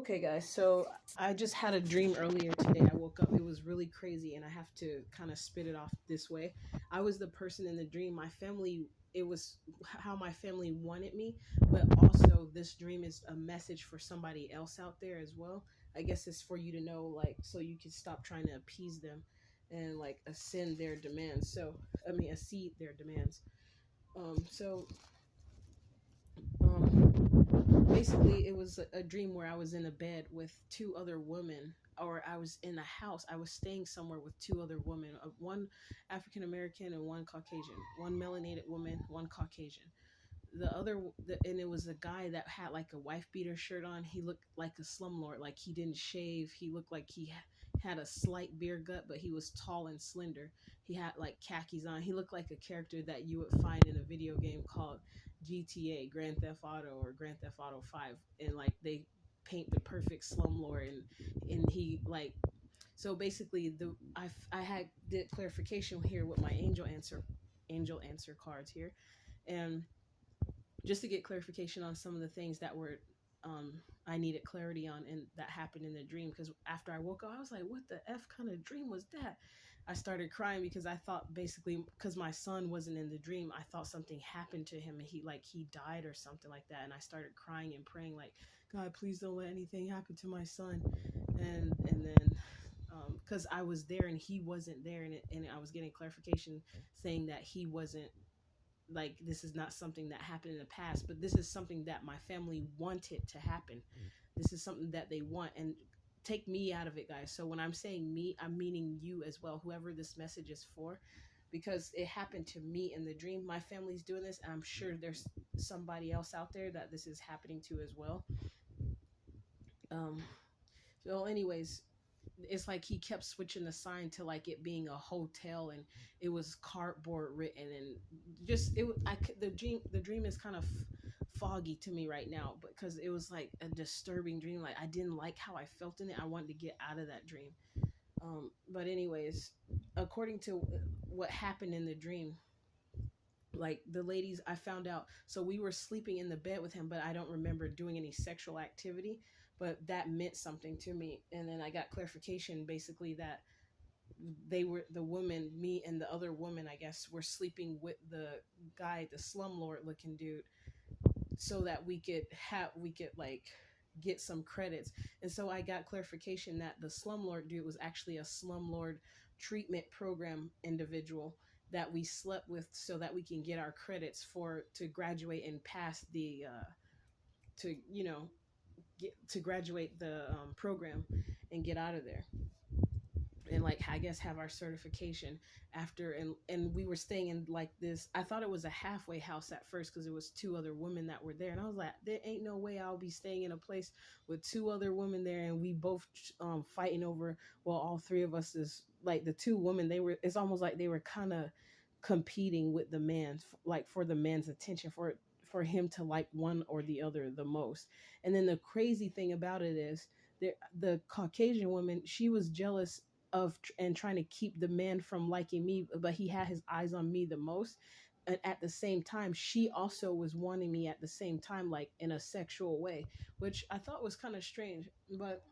Okay, guys, so I just had a dream earlier today. I woke up, it was really crazy, and I have to kind of spit it off this way. I was the person in the dream. My family, it was how my family wanted me, but also this dream is a message for somebody else out there as well. I guess it's for you to know, like, so you can stop trying to appease them and like ascend their demands. Accede their demands. So basically it was a dream where I was in a bed with two other women, or I was in a house. I was staying somewhere with two other women, one African American and one Caucasian, one melanated woman, one Caucasian. And it was a guy that had like a wife beater shirt on. He looked like a slumlord, like he didn't shave. He looked like he had a slight beer gut, but he was tall and slender. He had like khakis on. He looked like a character that you would find in a video game called GTA, Grand Theft Auto, or Grand Theft Auto 5. And like they paint the perfect slumlord, and he like, so basically I had did clarification here with my angel answer cards here, and just to get clarification on some of the things that were I needed clarity on and that happened in the dream. Because after I woke up, I was like, what the F kind of dream was that? I started crying because I thought, basically, because my son wasn't in the dream, I thought something happened to him and he died or something like that. And I started crying and praying like, God, please don't let anything happen to my son. And then because I was there and he wasn't there, and I was getting clarification saying that he wasn't, like, this is not something that happened in the past, but this is something that my family wanted to happen. This is something that they want. And take me out of it, guys. So when I'm saying me, I'm meaning you as well, whoever this message is for, because it happened to me in the dream. My family's doing this, and I'm sure there's somebody else out there that this is happening to as well. So anyways, it's like he kept switching the sign to like it being a hotel, and it was cardboard written, and just the dream is kind of foggy to me right now, because it was like a disturbing dream. Like, I didn't like how I felt in it. I wanted to get out of that dream. But anyways, according to what happened in the dream, like the ladies, I found out, so we were sleeping in the bed with him, but I don't remember doing any sexual activity, but that meant something to me. And then I got clarification, basically, that they were, the woman, me and the other woman, I guess, were sleeping with the guy, the slumlord looking dude, so that we could like get some credits. And so I got clarification that the slumlord dude was actually a slumlord treatment program individual that we slept with, so that we can get our credits for to graduate and pass the to you know get to graduate the program and get out of there, and like, I guess, have our certification after. And we were staying in like this, I thought it was a halfway house at first, because it was two other women that were there, and I was like, there ain't no way I'll be staying in a place with two other women there, and we both fighting over, well, all three of us is like, the two women, they were, it's almost like they were kind of competing with the man, like for the man's attention, for him to like one or the other the most. And then the crazy thing about it is, the Caucasian woman, she was jealous of and trying to keep the man from liking me, but he had his eyes on me the most. And at the same time, she also was wanting me at the same time, like in a sexual way, which I thought was kind of strange. But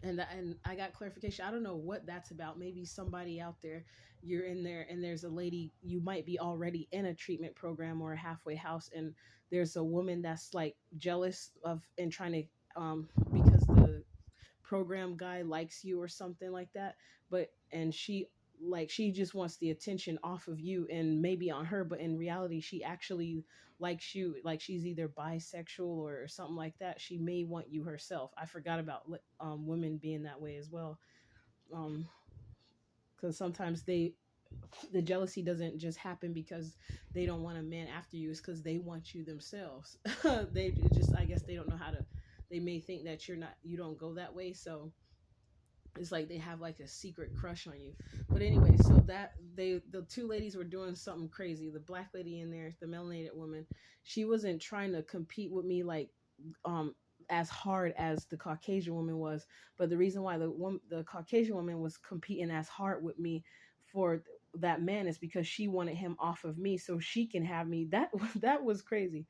and I got clarification. I don't know what that's about. Maybe somebody out there, you're in there and there's a lady, you might be already in a treatment program or a halfway house, and there's a woman that's like jealous of and trying to because the program guy likes you or something like that. But and she just wants the attention off of you and maybe on her, but in reality she actually likes you. Like, she's either bisexual or something like that. She may want you herself. I forgot about women being that way as well. um because sometimes the jealousy doesn't just happen because they don't want a man after you. It's because they want you themselves. They just, I guess, they don't know how to, they may think that you don't go that way. So it's like they have like a secret crush on you. But anyway, so that the two ladies were doing something crazy. The black lady in there, the melanated woman, she wasn't trying to compete with me like um as hard as the Caucasian woman was. But the reason why the Caucasian woman was competing as hard with me for that man is because she wanted him off of me so she can have me. That that was crazy.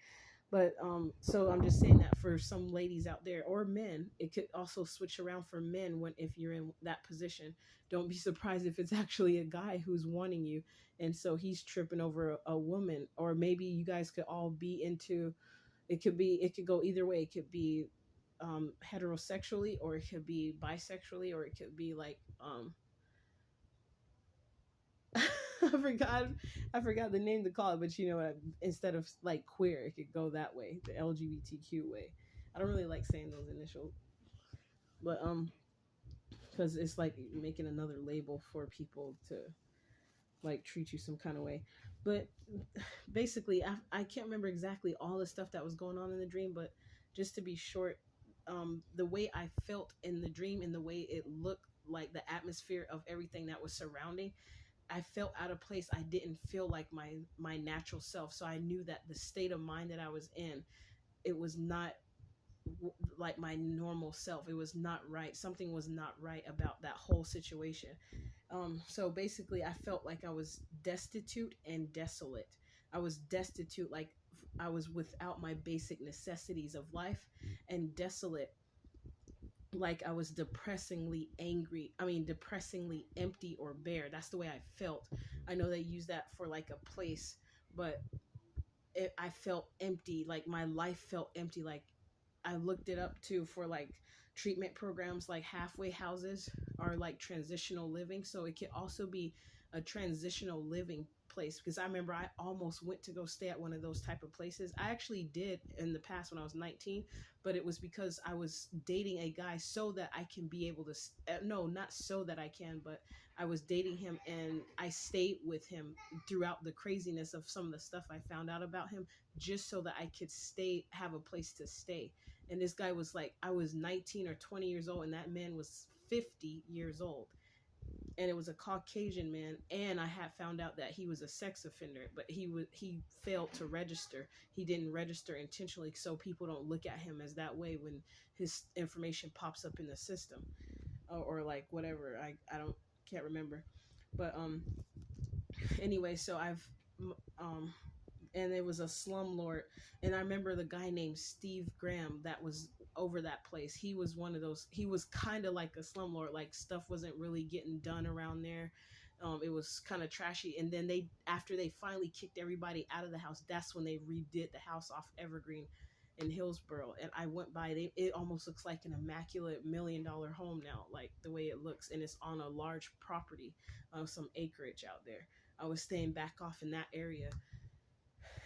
But so I'm just saying that for some ladies out there or men, it could also switch around for men when if you're in that position. Don't be surprised if it's actually a guy who's wanting you, and so he's tripping over a woman, or maybe you guys could all be into. It could go either way. It could be heterosexually, or it could be bisexually, or it could be like I forgot I forgot the name to call it, but you know what? Instead of like queer, it could go that way, the LGBTQ way. I don't really like saying those initials, but because it's like making another label for people to like treat you some kind of way. But basically, I can't remember exactly all the stuff that was going on in the dream, but just to be short, the way I felt in the dream and the way it looked, like the atmosphere of everything that was surrounding, I felt out of place. I didn't feel like my natural self. So I knew that the state of mind that I was in, it was not like my normal self. It was not right. Something was not right about that whole situation. So basically, I felt like I was destitute and desolate. I was destitute, like I was without my basic necessities of life, and desolate, like I was depressingly angry. I mean, depressingly empty or bare. That's the way I felt. I know they use that for like a place, but I felt empty. Like my life felt empty. Like I looked it up too for like treatment programs, like halfway houses are like transitional living. So it could also be a transitional living place, because I remember I almost went to go stay at one of those type of places. I actually did in the past when I was 19, but it was because I was dating a guy so that I can be able to no, not so that I can, but I was dating him and I stayed with him throughout the craziness of some of the stuff I found out about him, just so that I could stay, have a place to stay. And this guy was like, I was 19 or 20 years old, and that man was 50 years old. And it was a Caucasian man, and I had found out that he was a sex offender, but he failed to register. He didn't register intentionally, so people don't look at him as that way when his information pops up in the system, or like whatever. I don't can't remember, but anyway, so I've um and it was a slumlord. And I remember the guy named Steve Graham that was over that place. He was one of those. He was kind of like a slumlord. Like stuff wasn't really getting done around there. It was kind of trashy. And then they, after they finally kicked everybody out of the house, that's when they redid the house off Evergreen in Hillsboro. And I went by. It almost looks like an immaculate $1 million home now, like the way it looks, and it's on a large property of some acreage out there. I was staying back off in that area,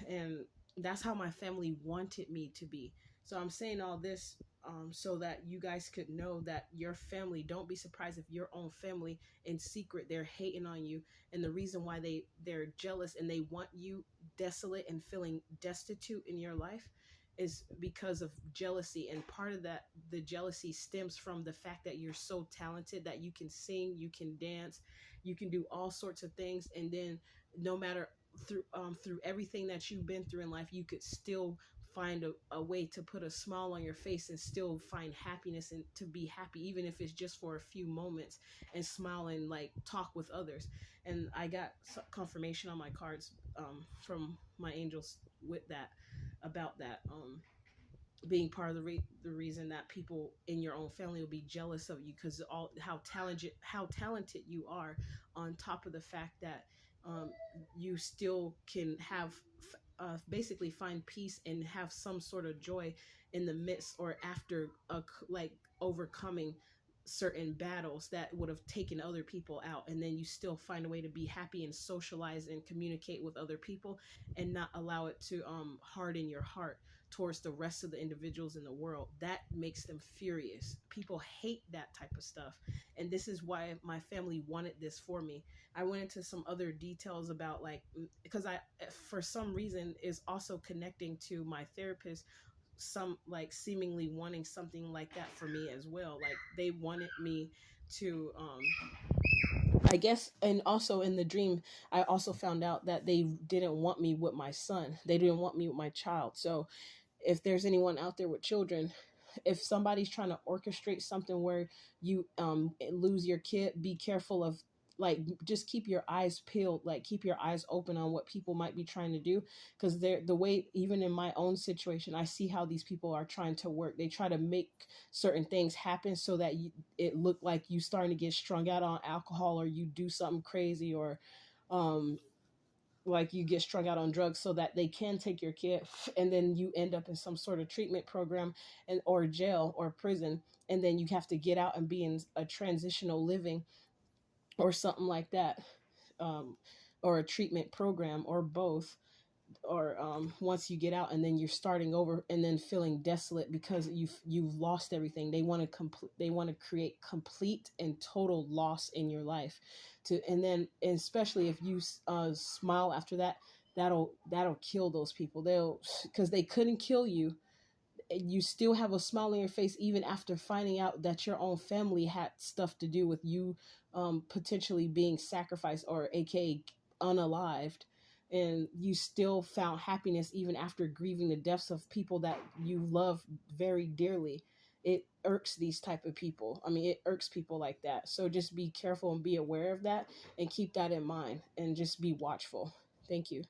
and that's how my family wanted me to be. So I'm saying all this so that you guys could know that your family, don't be surprised if your own family in secret they're hating on you, and the reason why they're jealous and they want you desolate and feeling destitute in your life is because of jealousy. And part of that, the jealousy stems from the fact that you're so talented, that you can sing, you can dance, you can do all sorts of things, and then no matter through everything that you've been through in life, you could still find a way to put a smile on your face and still find happiness and to be happy, even if it's just for a few moments, and smile and like talk with others. And I got confirmation on my cards from my angels with that, about that, being part of the reason that people in your own family will be jealous of you, because all how talented you are, on top of the fact that you still can have basically find peace and have some sort of joy in the midst or after like overcoming certain battles that would have taken other people out, and then you still find a way to be happy and socialize and communicate with other people, and not allow it to harden your heart towards the rest of the individuals in the world. That makes them furious. People hate that type of stuff, and this is why my family wanted this for me. I went into some other details about, like, because I, for some reason, is also connecting to my therapist, some like seemingly wanting something like that for me as well. Like they wanted me to I guess. And also in the dream, I also found out that they didn't want me with my son. They didn't want me with my child. So if there's anyone out there with children, if somebody's trying to orchestrate something where you lose your kid, be careful of like just keep your eyes peeled, like keep your eyes open on what people might be trying to do, because they're the way, even in my own situation, I see how these people are trying to work. They try to make certain things happen so that it look like you starting to get strung out on alcohol, or you do something crazy, or um like you get strung out on drugs so that they can take your kid, and then you end up in some sort of treatment program, and or jail or prison, and then you have to get out and be in a transitional living or something like that, um, or a treatment program, or both, or once you get out and then you're starting over and then feeling desolate because you've lost everything. They want to complete, they want to create complete and total loss in your life, to and then, and especially if you smile after that, that'll kill those people. They'll, because they couldn't kill you, you still have a smile on your face even after finding out that your own family had stuff to do with you, potentially being sacrificed, or aka unalived, and you still found happiness even after grieving the deaths of people that you love very dearly. It irks these type of people. I mean, it irks people like that. So just be careful and be aware of that, and keep that in mind, and just be watchful. Thank you.